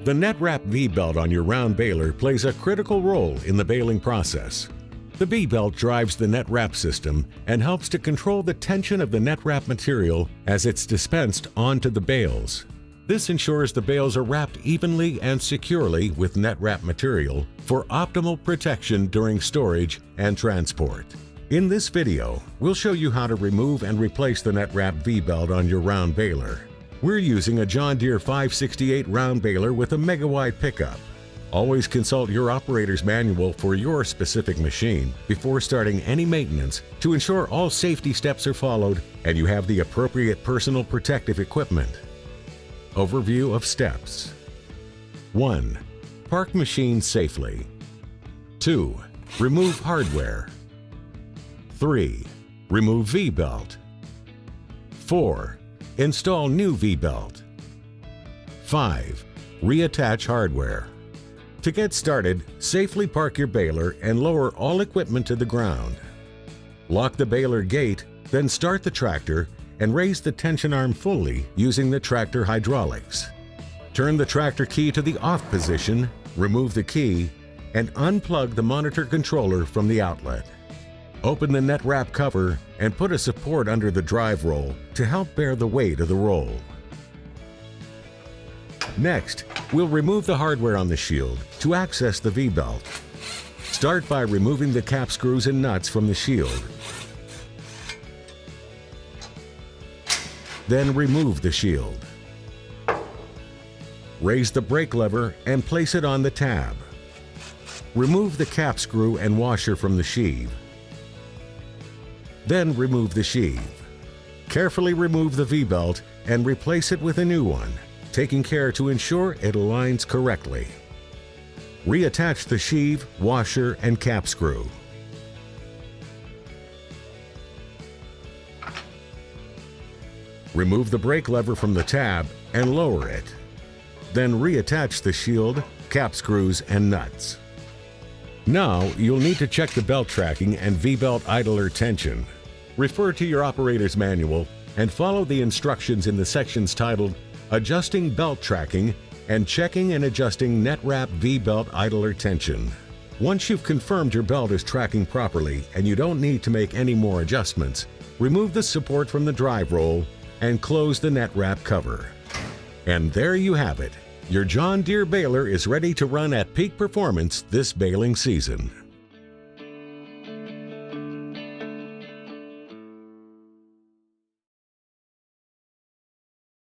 The net wrap V-belt on your round baler plays a critical role in the baling process. The V-belt drives the net wrap system and helps to control the tension of the net wrap material as it's dispensed onto the bales. This ensures the bales are wrapped evenly and securely with net wrap material for optimal protection during storage and transport. In this video, we'll show you how to remove and replace the net wrap V-belt on your round baler. We're using a John Deere 568 round baler with a mega-wide pickup. Always consult your operator's manual for your specific machine before starting any maintenance to ensure all safety steps are followed and you have the appropriate personal protective equipment. Overview of steps. 1. Park machine safely. 2. Remove hardware. 3. Remove V-belt. 4. Install new V-belt. 5. Reattach hardware. To get started, safely park your baler and lower all equipment to the ground. Lock the baler gate, then start the tractor and raise the tension arm fully using the tractor hydraulics. Turn the tractor key to the off position, remove the key, and unplug the monitor controller from the outlet. Open the net wrap cover and put a support under the drive roll to help bear the weight of the roll. Next, we'll remove the hardware on the shield to access the V-belt. Start by removing the cap screws and nuts from the shield. Then remove the shield. Raise the brake lever and place it on the tab. Remove the cap screw and washer from the sheave. Then remove the sheave. Carefully remove the V-belt and replace it with a new one, taking care to ensure it aligns correctly. Reattach the sheave, washer, and cap screw. Remove the brake lever from the tab and lower it. Then reattach the shield, cap screws, and nuts. Now you'll need to check the belt tracking and V-belt idler tension. Refer to your operator's manual and follow the instructions in the sections titled Adjusting Belt Tracking and Checking and Adjusting Net Wrap V-belt idler tension. Once you've confirmed your belt is tracking properly and you don't need to make any more adjustments, remove the support from the drive roll and close the net wrap cover. And there you have it. Your John Deere baler is ready to run at peak performance this baling season.